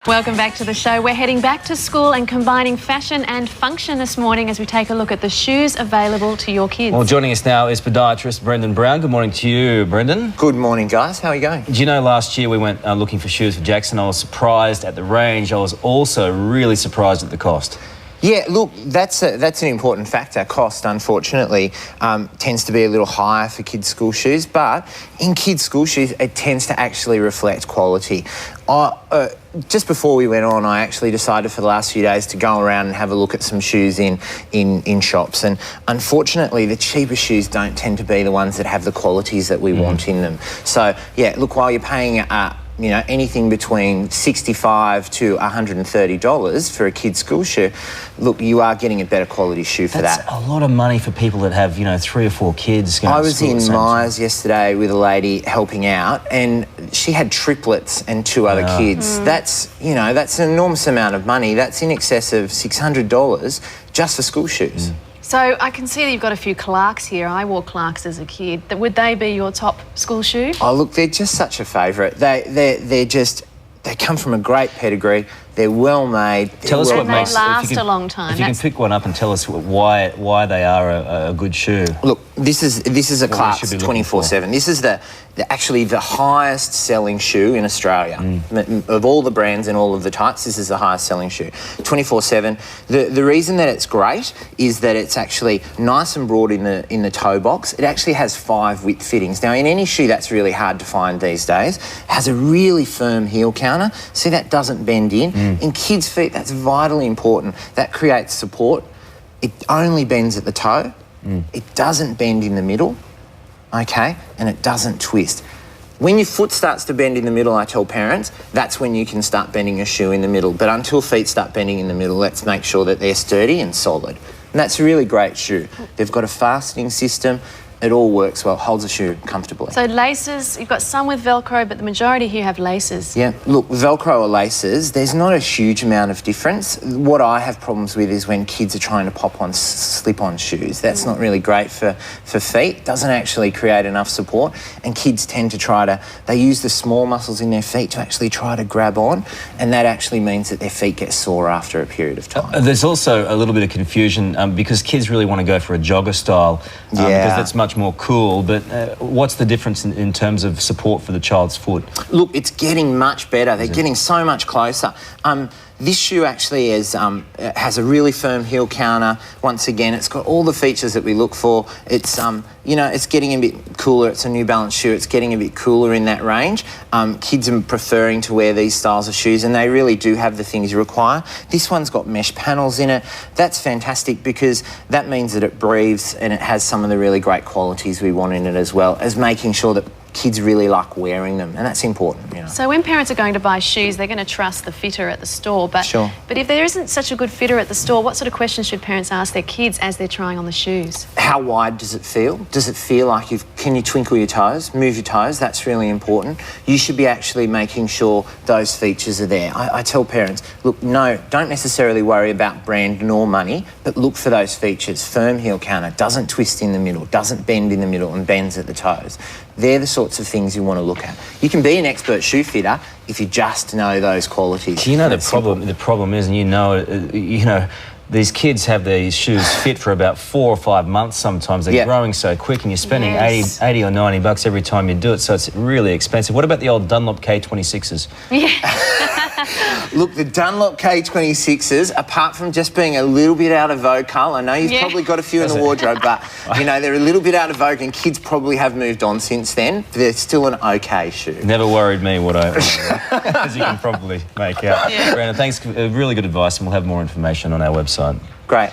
Welcome back to the show. We're heading back to school and combining fashion and function this morning as we take a look at the shoes available to your kids. Well, joining us now is podiatrist Brendan Brown. Good morning to you, Brendan. Good morning, guys. How are you going? Do you know last year we went looking for shoes for Jackson? I was surprised at the range. I was also really surprised at the cost. Yeah, look, that's an important factor. Cost, unfortunately, tends to be a little higher for kids' school shoes, but in kids' school shoes, it tends to actually reflect quality. Just before we went on, I actually decided for the last few days to go around and have a look at some shoes in shops, and unfortunately, the cheaper shoes don't tend to be the ones that have the qualities that we want in them. So, yeah, look, while you're paying anything between $65 to $130 for a kid's school shoe, look, you are getting a better quality shoe for that. That's a lot of money for people that have, 3 or 4 kids going I to was school in Myers yesterday with a lady helping out, and she had triplets and 2 other kids. That's an enormous amount of money. That's in excess of $600 just for school shoes. So I can see that you've got a few Clarks here. I wore Clarks as a kid. Would they be your top school shoe? Oh, look, they're just such a favourite. They come from a great pedigree. They're well made. Tell us what and makes. They last a long time. If you can pick one up and tell us why they are a good shoe. Look, this is a Clarks 24/7. This is actually the highest selling shoe in Australia. Of all the brands and all of the types, this is the highest selling shoe. 24/7. The reason that it's great is that it's actually nice and broad in the toe box. It actually has 5 width fittings. Now, in any shoe, that's really hard to find these days. It has a really firm heel counter. See, that doesn't bend in. In kids' feet, that's vitally important. That creates support. It only bends at the toe. It doesn't bend in the middle, okay? And it doesn't twist. When your foot starts to bend in the middle, I tell parents, that's when you can start bending your shoe in the middle. But until feet start bending in the middle, let's make sure that they're sturdy and solid. And that's a really great shoe. They've got a fastening system. It all works well, holds the shoe comfortably. So laces, you've got some with Velcro, but the majority here have laces. Yeah, look, Velcro or laces, there's not a huge amount of difference. What I have problems with is when kids are trying to pop on slip-on shoes. That's not really great for feet. Doesn't actually create enough support, and kids tend to they use the small muscles in their feet to actually try to grab on, and that actually means that their feet get sore after a period of time. There's also a little bit of confusion because kids really want to go for a jogger style because that's much more cool, but what's the difference in terms of support for the child's foot? Look, it's getting much better. They're getting so much closer. This shoe actually has a really firm heel counter. Once again, it's got all the features that we look for. It's it's getting a bit cooler. It's a New Balance shoe. It's getting a bit cooler in that range. Kids are preferring to wear these styles of shoes, and they really do have the things you require. This one's got mesh panels in it. That's fantastic because that means that it breathes and it has some of the really great qualities we want in it, as well as making sure that kids really like wearing them, and that's important. So when parents are going to buy shoes, they're going to trust the fitter at the store. But if there isn't such a good fitter at the store, what sort of questions should parents ask their kids as they're trying on the shoes? How wide does it feel? Does it feel like can you twinkle your toes, move your toes? That's really important. You should be actually making sure those features are there. I tell parents, look, no, don't necessarily worry about brand nor money, but look for those features. Firm heel counter, doesn't twist in the middle, doesn't bend in the middle and bends at the toes. They're the sorts of things you want to look at. You can be an expert shoe fitter if you just know those qualities. Do you know the problem is, and these kids have these shoes fit for about 4 or 5 months sometimes. They're growing so quick, and you're spending $80 or $90 every time you do it, so it's really expensive. What about the old Dunlop K26s? Look, the Dunlop K26s, apart from just being a little bit out of vogue, Carl, I know you've probably got a few in the wardrobe, but, they're a little bit out of vogue, and kids probably have moved on since then. But they're still an okay shoe. Never worried me as you can probably make out. Brandon, thanks for really good advice, and we'll have more information on our website. Great.